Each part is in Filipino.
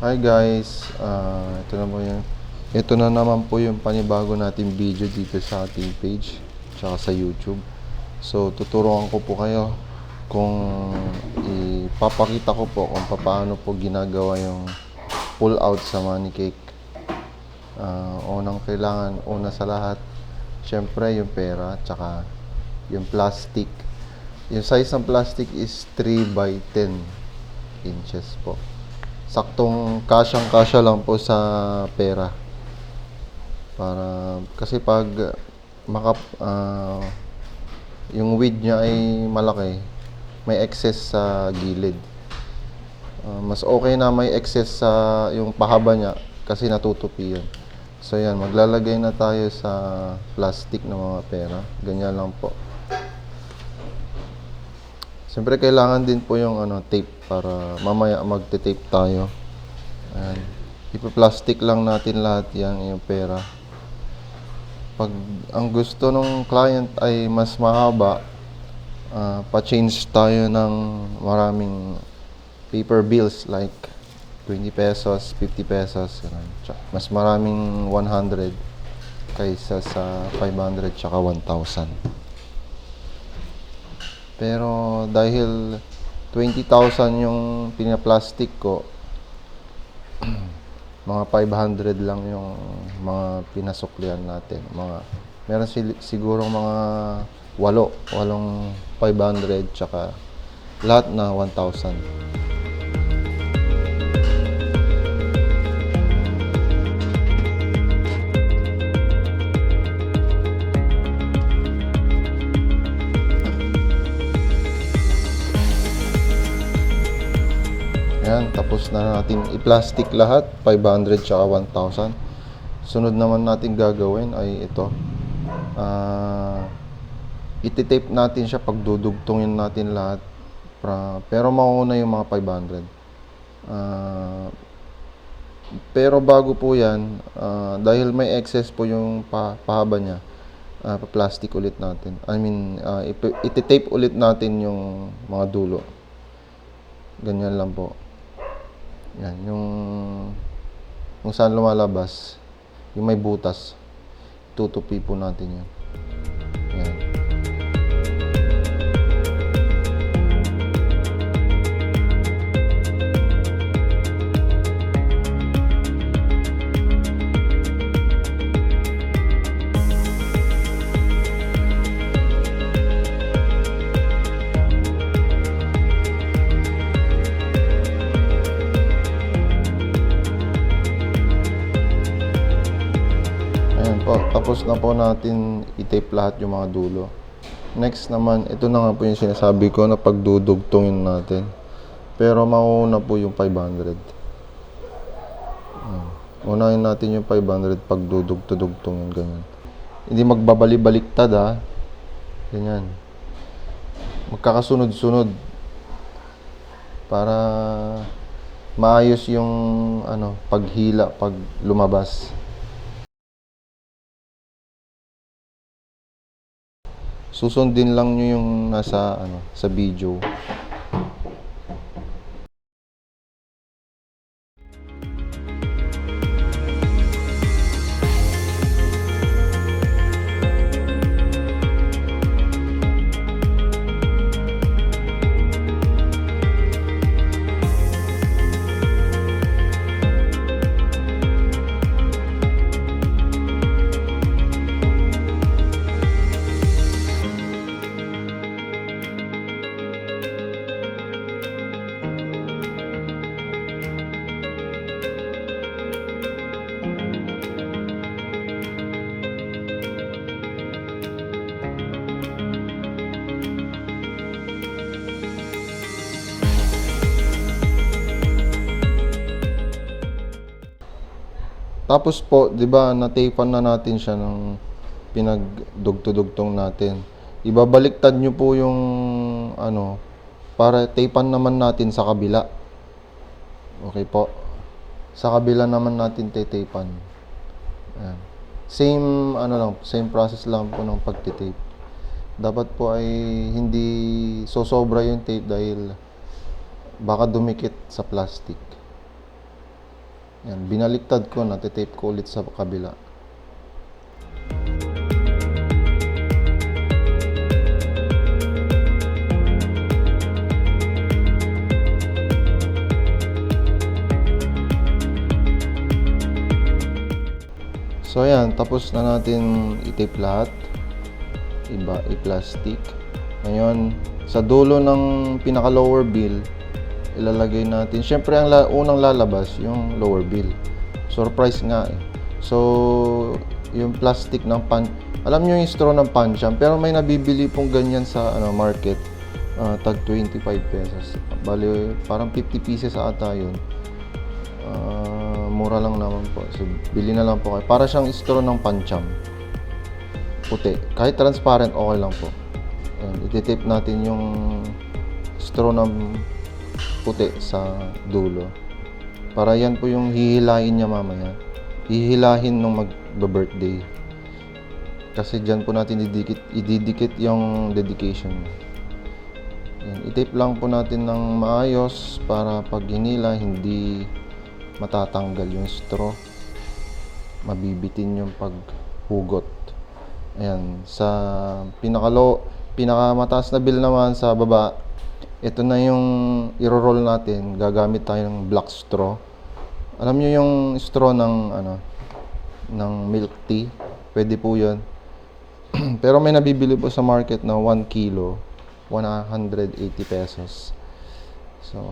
Hi guys, ito na naman po yung panibago nating video dito sa ating page tsaka sa YouTube. So tuturuan ko po kayo kung ipapakita ko po kung paano po ginagawa yung pull out sa money cake. Una sa lahat, syempre yung pera tsaka yung plastic. Yung size ng plastic is 3 by 10 inches po. Saktong kasyang-kasya lang po sa pera. Kasi pag yung width niya ay malaki, may excess sa gilid. Mas okay na may excess sa yung pahaba niya kasi natutupi yun. So yan, maglalagay na tayo sa plastic ng mga pera. Ganyan lang po. Siyempre kailangan din po yung tape para mamaya magte-tape tayo. Ayan. Ipa-plastic lang natin lahat yan, yung pera. Pag ang gusto ng client ay mas mahaba, pa-change tayo ng maraming paper bills like 20 pesos, 50 pesos. Mas maraming 100 kaysa sa 500 tsaka 1,000. Pero dahil 20,000 yung pinaplastic ko, mga 500 lang yung mga pinasuklian natin. Meron siguro mga 8 500 tsaka lahat na 1,000. Ayan, tapos na natin i-plastic lahat, 500 tsaka 1,000. Sunod naman natin gagawin ay ito. Iti-tape natin siya, pagdudugtungin natin lahat. Pero mauna yung mga 500. Pero bago po yan, dahil may excess po yung pahaba niya, pa-plastic ulit natin. Iti-tape ulit natin yung mga dulo. Ganyan lang po. Yan, kung saan lumalabas, yung may butas, tutupi po natin yan. Yan. Tapos na po natin i-tape lahat yung mga dulo. Next naman, ito na nga po yung sinasabi ko na pagdudugtungin natin. Pero mauna po yung 500. Unahin natin yung 500 pagdudugtungin, ganyan. Hindi magbabali-baliktad Ganyan. Magkakasunod-sunod. Para maayos yung paghila pag lumabas. Susundin lang nyo yung nasa sa video. Tapos po, 'di ba, na-tapean na natin siya ng pinagdugtong natin. Ibabaliktad nyo po yung para tapean naman natin sa kabila. Okay po. Sa kabila naman natin tapean. Ayan. Same process lang po ng pagti-tape. Dapat po ay hindi sosobra yung tape dahil baka dumikit sa plastic. Yan, binaliktad ko, natitape ko ulit sa kabila. So ayan, tapos na natin i-tape lahat. I-plastic. Ngayon, sa dulo ng pinaka lower bill, ilalagay natin. Syempre ang unang lalabas yung lower bill. Surprise nga eh. So, yung plastic ng pan, alam niyo yung straw ng Pancham, pero may nabibili pong ganyan sa market. Tag 25 pesos. Bali, parang 50 pieces ata yun. Mura lang naman po. So, bili na lang po kayo. Para siyang straw ng Pancham. Puti. Kahit transparent, okay lang po. Ayan, iti-tape natin yung straw ng puti sa dulo. Para yan po yung hihilahin niya mamaya. Hihilahin nung mag-birthday. Kasi dyan po natin ididikit yung dedication. Ayan, i-tape lang po natin ng maayos para pag hinila, hindi matatanggal yung straw. Mabibitin yung paghugot. Ayan, sa pinakamataas na bill naman sa baba, ito na yung i-roll natin. Gagamit tayo ng black straw. Alam niyo yung straw ng ng milk tea, pwede po 'yun. Pero may nabibili po sa market na 1 kilo, 180 pesos. So,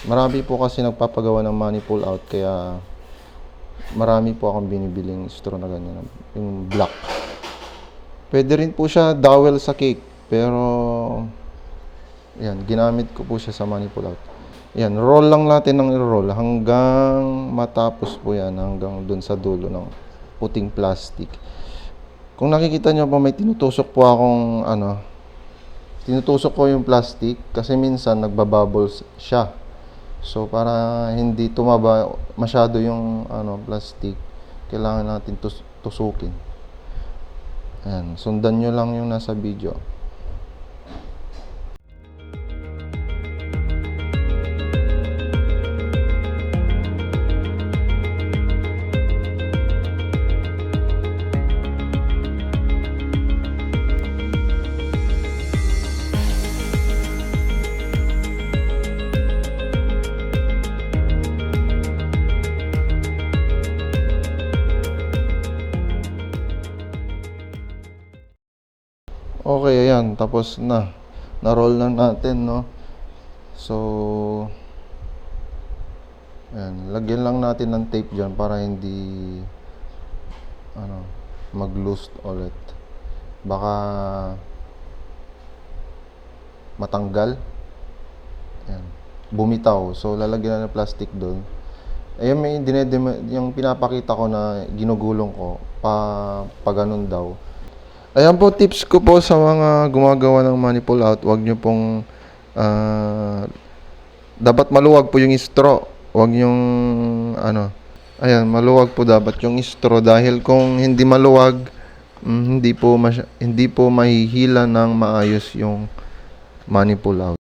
marami po kasi nagpapagawa ng money pull out, kaya marami po akong binibiling straw na ganyan, yung black. Pwede rin po siya dowel sa cake, pero yan, ginamit ko po siya sa money pull out. Yan, roll lang natin ng roll hanggang matapos po yan, hanggang dun sa dulo ng puting plastic. Kung nakikita nyo po, may tinutusok po akong tinutusok ko yung plastic kasi minsan nagbabubbles siya. So para hindi tumaba masyado yung plastic, kailangan natin tusukin. Ayan, sundan nyo lang yung nasa video. Okay, ayan, tapos na. Na-roll na natin, no? So, ayan, lagyan lang natin ng tape dyan para hindi mag-loose ulit. Baka matanggal. Ayan, bumitaw. So, lalagyan na ng plastic doon. Ayan, may yung pinapakita ko na ginugulong ko pa ganun daw. Ayan po, tips ko po sa mga gumagawa ng money pull out. Huwag nyo pong dapat maluwag po yung straw. Huwag yung ayan, maluwag po dapat yung straw, dahil kung hindi maluwag, hindi po mahihila ng maayos yung money pull out.